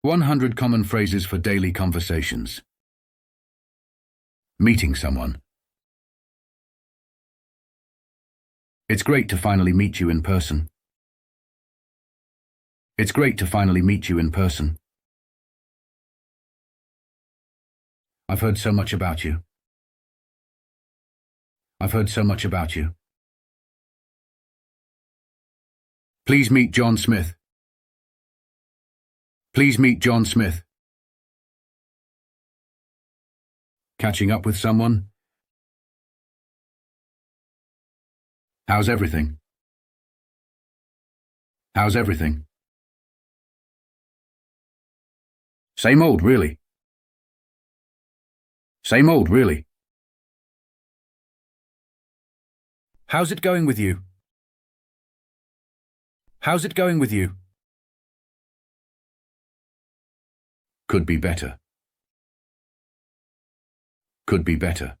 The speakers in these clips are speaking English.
100 common phrases for daily conversations. Meeting someone. It's great to finally meet you in person. It's great to finally meet you in person. I've heard so much about you. I've heard so much about you. Please meet John Smith. Please meet John Smith. Catching up with someone? How's everything? How's everything? Same old, really. Same old, really. How's it going with you? How's it going with you? Could be better. Could be better.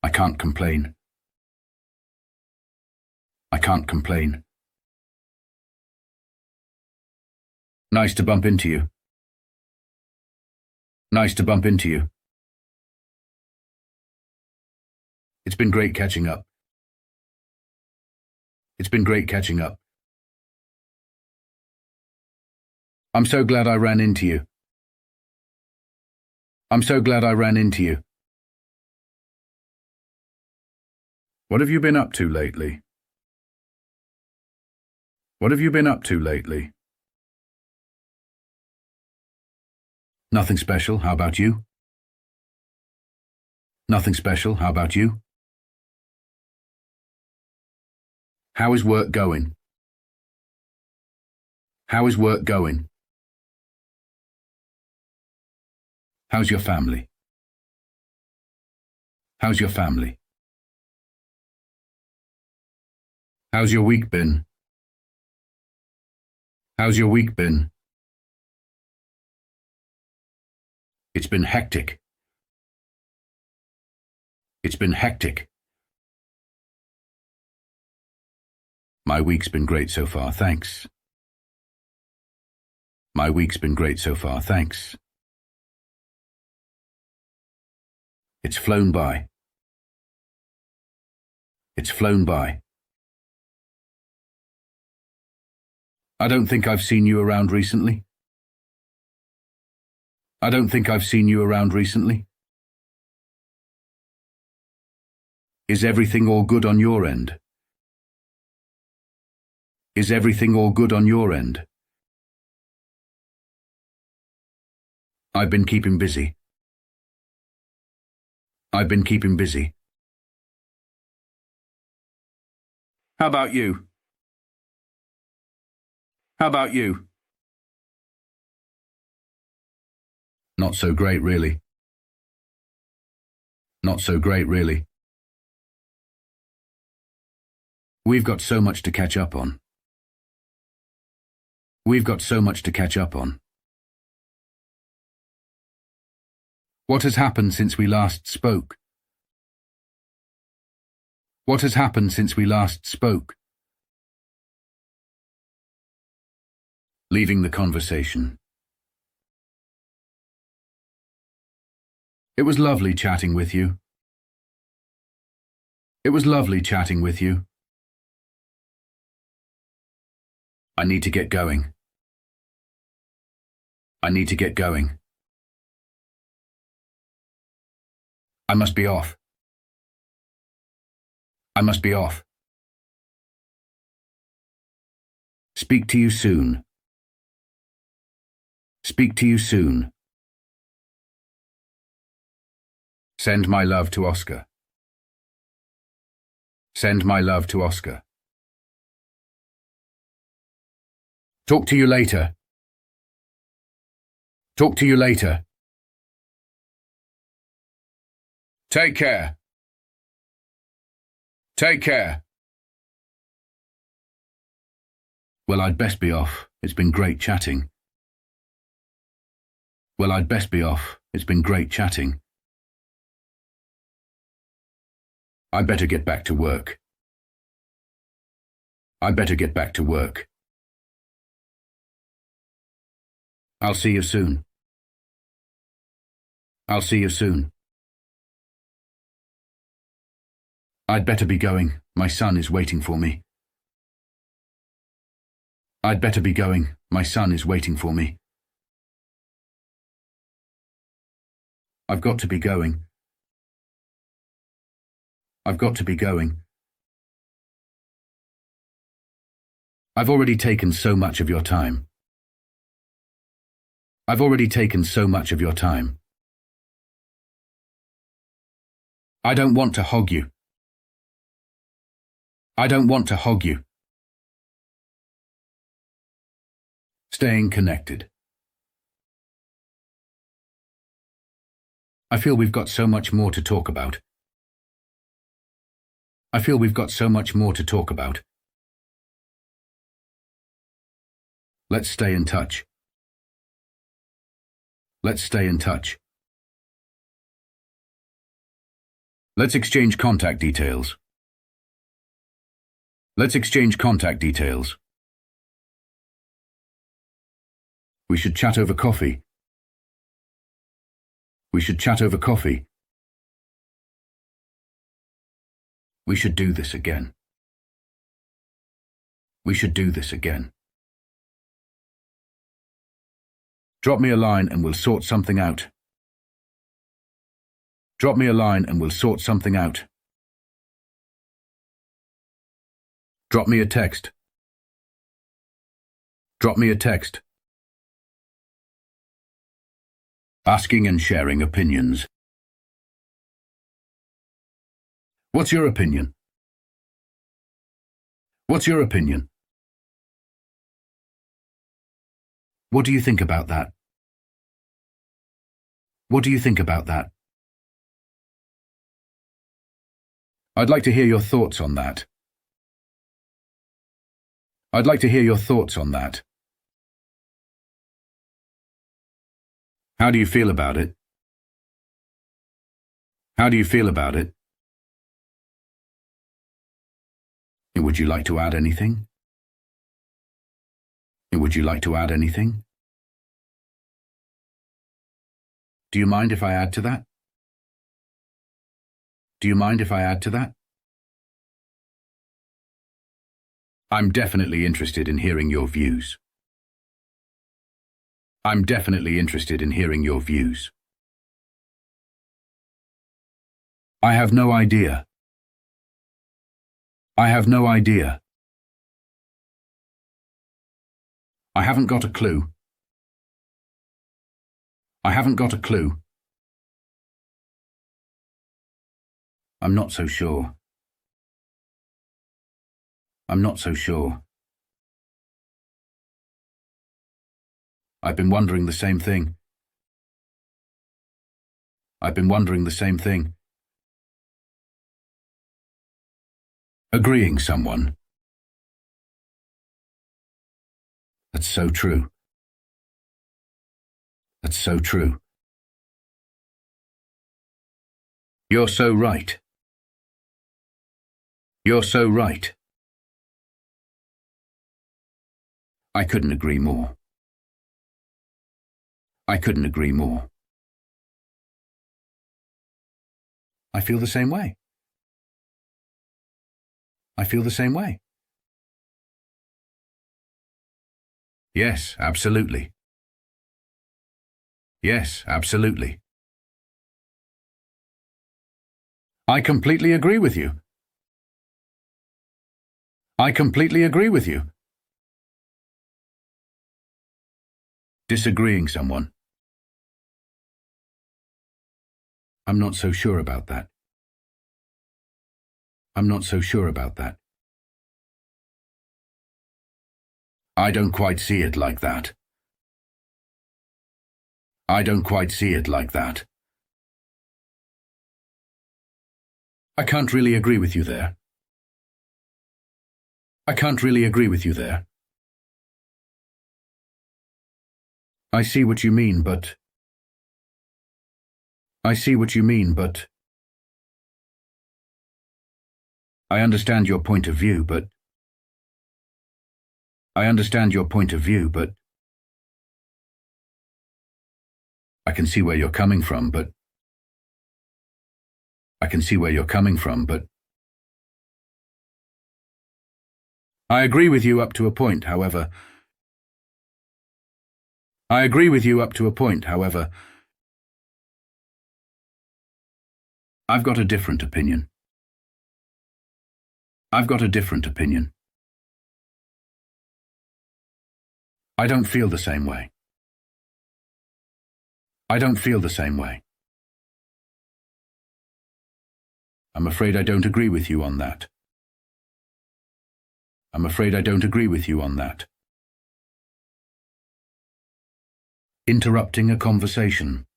I can't complain. I can't complain. Nice to bump into you. Nice to bump into you. It's been great catching up. It's been great catching up. I'm so glad I ran into you. I'm so glad I ran into you. What have you been up to lately? What have you been up to lately? Nothing special, how about you? Nothing special, how about you? How is work going? How is work going? How's your family? How's your family? How's your week been? How's your week been? It's been hectic. It's been hectic. My week's been great so far, thanks. My week's been great so far, thanks. It's flown by. It's flown by. I don't think I've seen you around recently. I don't think I've seen you around recently. Is everything all good on your end? Is everything all good on your end? I've been keeping busy. I've been keeping busy. How about you? How about you? Not so great, really. Not so great, really. We've got so much to catch up on. We've got so much to catch up on. What has happened since we last spoke? What has happened since we last spoke? Leaving the conversation. It was lovely chatting with you. It was lovely chatting with you. I need to get going. I need to get going. I must be off. I must be off. Speak to you soon. Speak to you soon. Send my love to Oscar. Send my love to Oscar. Talk to you later. Talk to you later. Take care. Take care. Well, I'd best be off. It's been great chatting. Well, I'd best be off. It's been great chatting. I better get back to work. I better get back to work. I'll see you soon. I'll see you soon. I'd better be going. My son is waiting for me. I'd better be going. My son is waiting for me. I've got to be going. I've got to be going. I've already taken so much of your time. I've already taken so much of your time. I don't want to hog you. I don't want to hog you. Staying connected. I feel we've got so much more to talk about. I feel we've got so much more to talk about. Let's stay in touch. Let's stay in touch. Let's exchange contact details. Let's exchange contact details. We should chat over coffee. We should chat over coffee. We should do this again. We should do this again. Drop me a line and we'll sort something out. Drop me a line and we'll sort something out. Drop me a text. Drop me a text. Asking and sharing opinions. What's your opinion? What's your opinion? What do you think about that? What do you think about that? I'd like to hear your thoughts on that. I'd like to hear your thoughts on that. How do you feel about it? How do you feel about it? Would you like to add anything? Would you like to add anything? Do you mind if I add to that? Do you mind if I add to that? I'm definitely interested in hearing your views. I'm definitely interested in hearing your views. I have no idea. I have no idea. I haven't got a clue. I haven't got a clue. I'm not so sure. I'm not so sure. I've been wondering the same thing. I've been wondering the same thing. Agreeing someone. That's so true. That's so true. You're so right. You're so right. I couldn't agree more. I couldn't agree more. I feel the same way. I feel the same way. Yes, absolutely. Yes, absolutely. I completely agree with you. I completely agree with you. Disagreeing someone. I'm not so sure about that. I'm not so sure about that. I don't quite see it like that. I don't quite see it like that. I can't really agree with you there. I can't really agree with you there. I see what you mean, but... I see what you mean, but... I understand your point of view, but... I understand your point of view, but... I can see where you're coming from, but I can see where you're coming from, but I agree with you up to a point, however. I agree with you up to a point, however. I've got a different opinion. I've got a different opinion. I don't feel the same way. I don't feel the same way. I'm afraid I don't agree with you on that. I'm afraid I don't agree with you on that. Interrupting a conversation.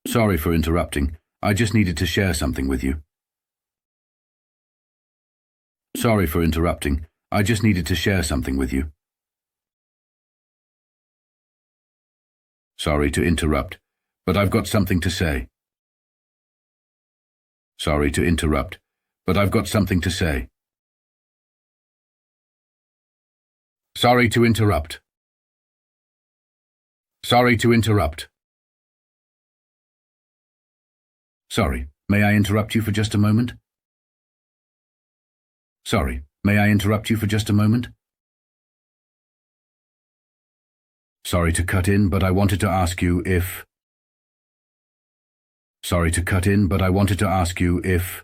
Sorry for interrupting. I just needed to share something with you. Sorry for interrupting. I just needed to share something with you. Sorry to interrupt, but I've got something to say. Sorry to interrupt, but I've got something to say. Sorry to interrupt. Sorry to interrupt. Sorry, may I interrupt you for just a moment? Sorry, may I interrupt you for just a moment? Sorry to cut in, but I wanted to ask you if... Sorry to cut in, but I wanted to ask you if...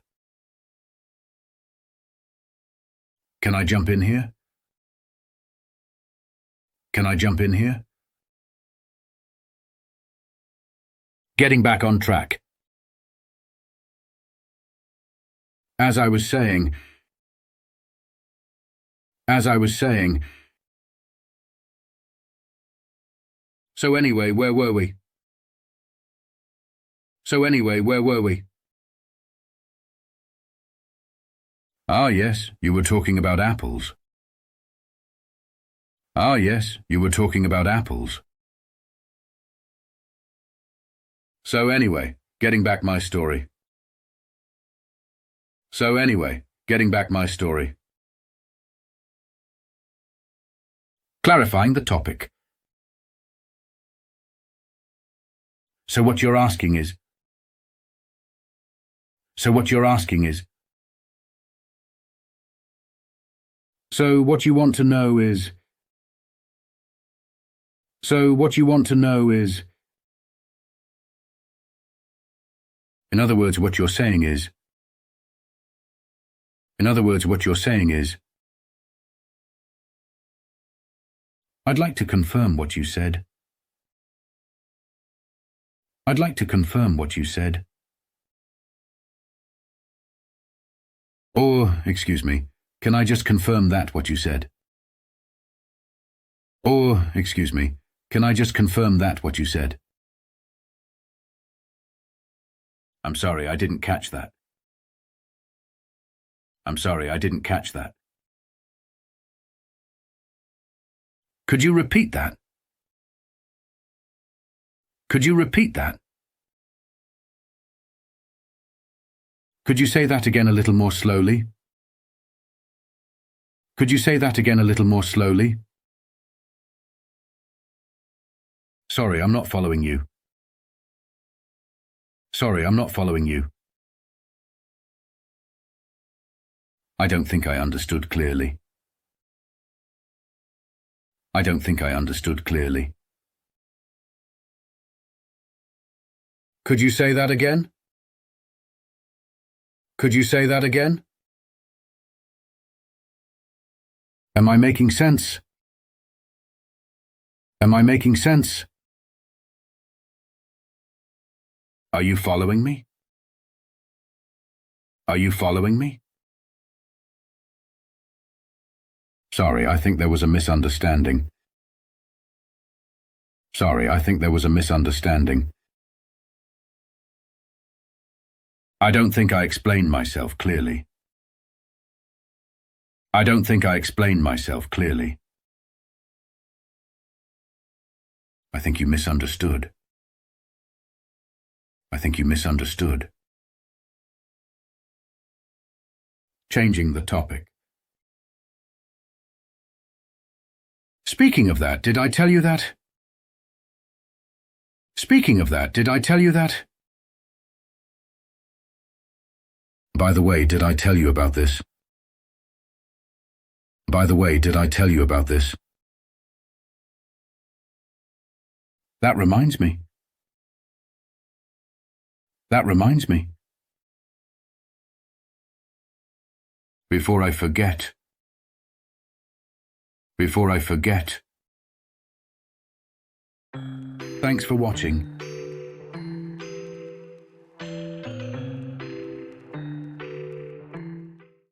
Can I jump in here? Can I jump in here? Getting back on track. As I was saying... So anyway, where were we? Ah, yes, you were talking about apples. Ah, yes, you were talking about apples. So anyway, getting back my story. Clarifying the topic. So what you're asking is... So what you want to know is... In other words, what you're saying is... I'd like to confirm what you said. Or, excuse me, can I just confirm that what you said? I'm sorry, I didn't catch that. Could you repeat that? Could you say that again a little more slowly? Sorry, I'm not following you. I don't think I understood clearly. Could you say that again? Am I making sense? Are you following me? Sorry, I think there was a misunderstanding. I don't think I explained myself clearly. I think you misunderstood. Changing the topic. Speaking of that, did I tell you that? Speaking of that, did I tell you that? By the way, did I tell you about this? By the way, did I tell you about this? That reminds me. That reminds me. Before I forget. Before I forget. Thanks for watching.